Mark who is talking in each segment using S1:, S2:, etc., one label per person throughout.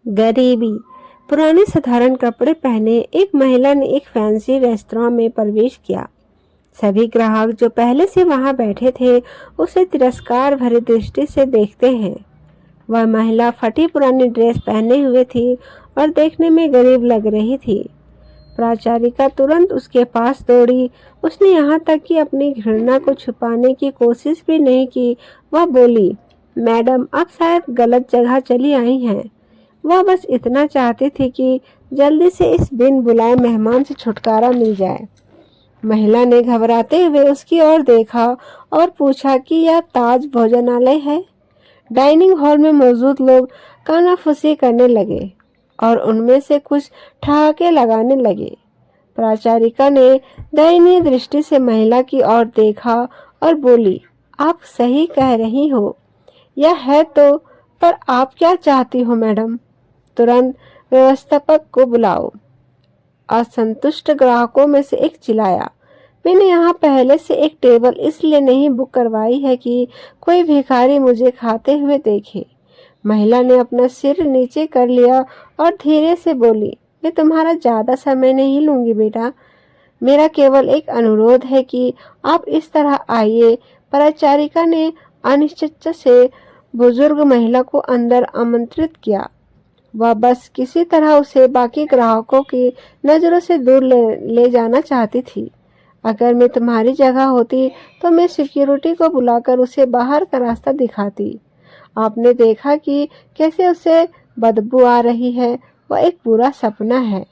S1: गरीबी। पुराने साधारण कपड़े पहने एक महिला ने एक फैंसी रेस्तरां में प्रवेश किया। सभी ग्राहक जो पहले से वहां बैठे थे उसे तिरस्कार भरी दृष्टि से देखते हैं। वह महिला फटी पुरानी ड्रेस पहने हुए थी और देखने में गरीब लग रही थी। प्राचारिका तुरंत उसके पास दौड़ी। उसने यहाँ तक कि अपनी घृणा को छुपाने की कोशिश भी नहीं की। वह बोली, मैडम, आप शायद गलत जगह चली आई हैं। वह बस इतना चाहती थी कि जल्दी से इस बिन बुलाए मेहमान से छुटकारा मिल जाए। महिला ने घबराते हुए उसकी ओर देखा और पूछा कि यह ताज भोजनालय है। डाइनिंग हॉल में मौजूद लोग कानाफूसी करने लगे और उनमें से कुछ ठहाके लगाने लगे। प्राचारिका ने दयनीय दृष्टि से महिला की ओर देखा और बोली, आप सही कह रही हो, यह है तो, पर आप क्या चाहती हो मैडम? तुरंत व्यवस्थापक को बुलाओ। असंतुष्ट ग्राहकों में से एक चिल्लाया, मैंने यहाँ पहले से एक टेबल इसलिए नहीं बुक करवाई है कि कोई भिखारी मुझे खाते हुए देखे। महिला ने अपना सिर नीचे कर लिया और धीरे से बोली, मैं तुम्हारा ज्यादा समय नहीं लूंगी बेटा, मेरा केवल एक अनुरोध है कि आप इस तरह आइए। परिचारिका ने अनिश्चितता से बुजुर्ग महिला को अंदर आमंत्रित किया। वह बस किसी तरह उसे बाकी ग्राहकों की नजरों से दूर ले जाना चाहती थी। अगर मैं तुम्हारी जगह होती तो मैं सिक्योरिटी को बुलाकर उसे बाहर का रास्ता दिखाती। आपने देखा कि कैसे उसे बदबू आ रही है, वह एक बुरा सपना है।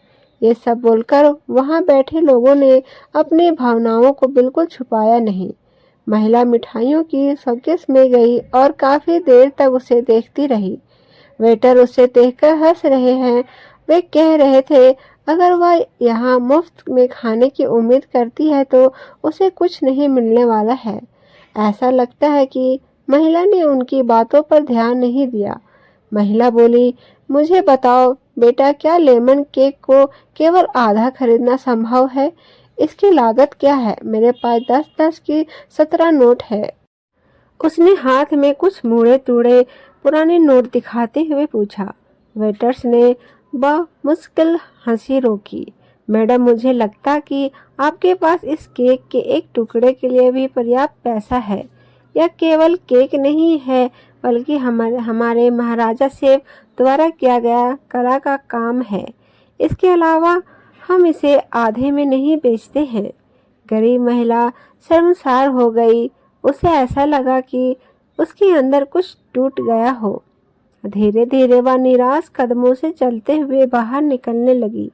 S1: ये सब बोलकर वहां बैठे लोगों ने अपनी भावनाओं को बिल्कुल छुपाया नहीं। महिला मिठाइयों की शोकेस में गई और काफी देर तक उसे देखती रही। वेटर उसे देखकर हंस रहे हैं। वे कह रहे थे, अगर वह यहाँ मुफ्त में खाने की उम्मीद करती है तो उसे कुछ नहीं मिलने वाला है। ऐसा लगता है कि महिला ने उनकी बातों पर ध्यान नहीं दिया। महिला बोली, मुझे बताओ बेटा, क्या लेमन केक को केवल आधा खरीदना संभव है? इसकी लागत क्या है? मेरे पास 10-10 की 17 नोट है। उसने हाथ में कुछ मुड़े तुड़े पुराने नोट दिखाते हुए पूछा। वेटर्स ने मुश्किल हंसी रोकी। मैडम, मुझे लगता कि आपके पास इस केक के एक टुकड़े के लिए भी पर्याप्त पैसा है। यह केवल केक नहीं है बल्कि हमारे महाराजा सेव द्वारा किया गया कला का काम है। इसके अलावा हम इसे आधे में नहीं बेचते हैं। गरीब महिला शर्मसार हो गई। उसे ऐसा लगा कि उसके अंदर कुछ टूट गया हो। धीरे धीरे वह निराश कदमों से चलते हुए बाहर निकलने लगी।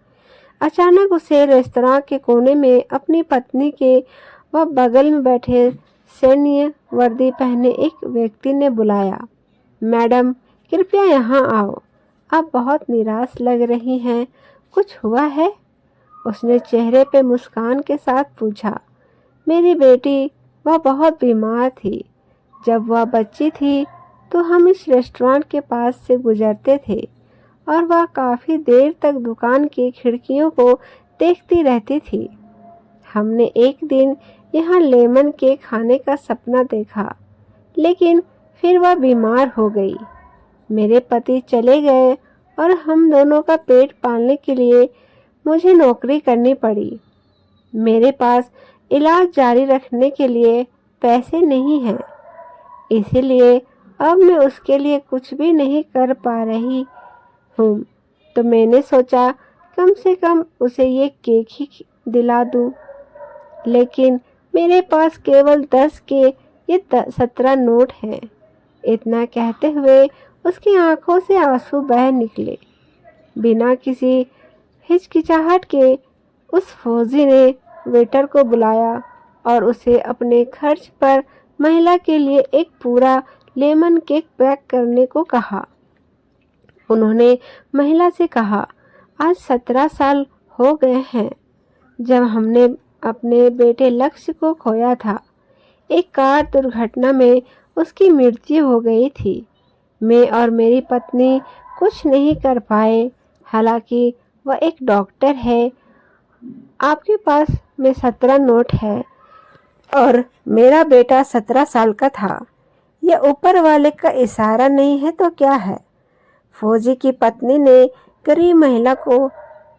S1: अचानक उसे रेस्तरां के कोने में अपनी पत्नी के व बगल में बैठे सैन्य वर्दी पहने एक व्यक्ति ने बुलाया, मैडम, कृपया यहाँ आओ। आप बहुत निराश लग रही हैं, कुछ हुआ है? उसने चेहरे पे मुस्कान के साथ पूछा। मेरी बेटी, वह बहुत बीमार थी। जब वह बच्ची थी तो हम इस रेस्टोरेंट के पास से गुजरते थे और वह काफ़ी देर तक दुकान की खिड़कियों को देखती रहती थी। हमने एक दिन यहाँ लेमन केक खाने का सपना देखा, लेकिन फिर वह बीमार हो गई। मेरे पति चले गए और हम दोनों का पेट पालने के लिए मुझे नौकरी करनी पड़ी। मेरे पास इलाज जारी रखने के लिए पैसे नहीं हैं, इसीलिए अब मैं उसके लिए कुछ भी नहीं कर पा रही हूँ। तो मैंने सोचा कम से कम उसे ये केक ही दिला दूँ, लेकिन मेरे पास केवल 10 के ये 17 नोट हैं। इतना कहते हुए उसकी आंखों से आंसू बह निकले। बिना किसी हिचकिचाहट के उस फौजी ने वेटर को बुलाया और उसे अपने खर्च पर महिला के लिए एक पूरा लेमन केक पैक करने को कहा। उन्होंने महिला से कहा, आज 17 साल हो गए हैं जब हमने अपने बेटे लक्ष्य को खोया था। एक कार दुर्घटना में उसकी मृत्यु हो गई थी। मैं और मेरी पत्नी कुछ नहीं कर पाए, हालांकि वह एक डॉक्टर है। आपके पास में 17 नोट है और मेरा बेटा 17 साल का था। यह ऊपर वाले का इशारा नहीं है तो क्या है? फौजी की पत्नी ने गरीब महिला को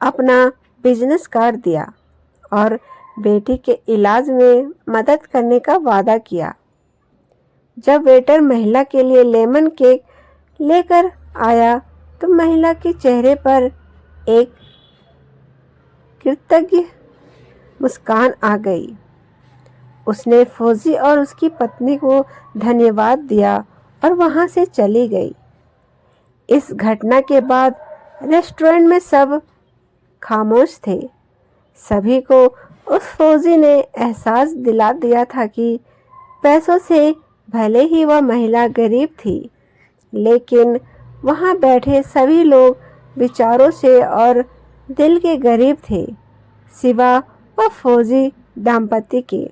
S1: अपना बिजनेस कार्ड दिया और बेटी के इलाज में मदद करने का वादा किया। जब वेटर महिला के लिए लेमन केक लेकर आया तो महिला के चेहरे पर एक कृतज्ञ मुस्कान आ गई। उसने फौजी और उसकी पत्नी को धन्यवाद दिया और वहां से चली गई। इस घटना के बाद रेस्टोरेंट में सब खामोश थे। सभी को उस फौजी ने एहसास दिला दिया था कि पैसों से भले ही वह महिला गरीब थी, लेकिन वहां बैठे सभी लोग विचारों से और दिल के गरीब थे, सिवा वह फौजी दंपति के।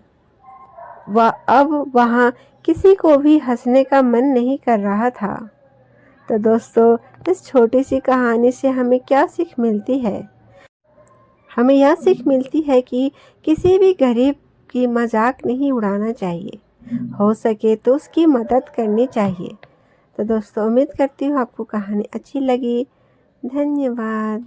S1: वह अब वहां किसी को भी हंसने का मन नहीं कर रहा था। तो दोस्तों, इस छोटी सी कहानी से हमें क्या सीख मिलती है? हमें यह सीख मिलती है कि किसी भी गरीब की मजाक नहीं उड़ाना चाहिए, हो सके तो उसकी मदद करनी चाहिए। तो दोस्तों, उम्मीद करती हूँ आपको कहानी अच्छी लगी। धन्यवाद।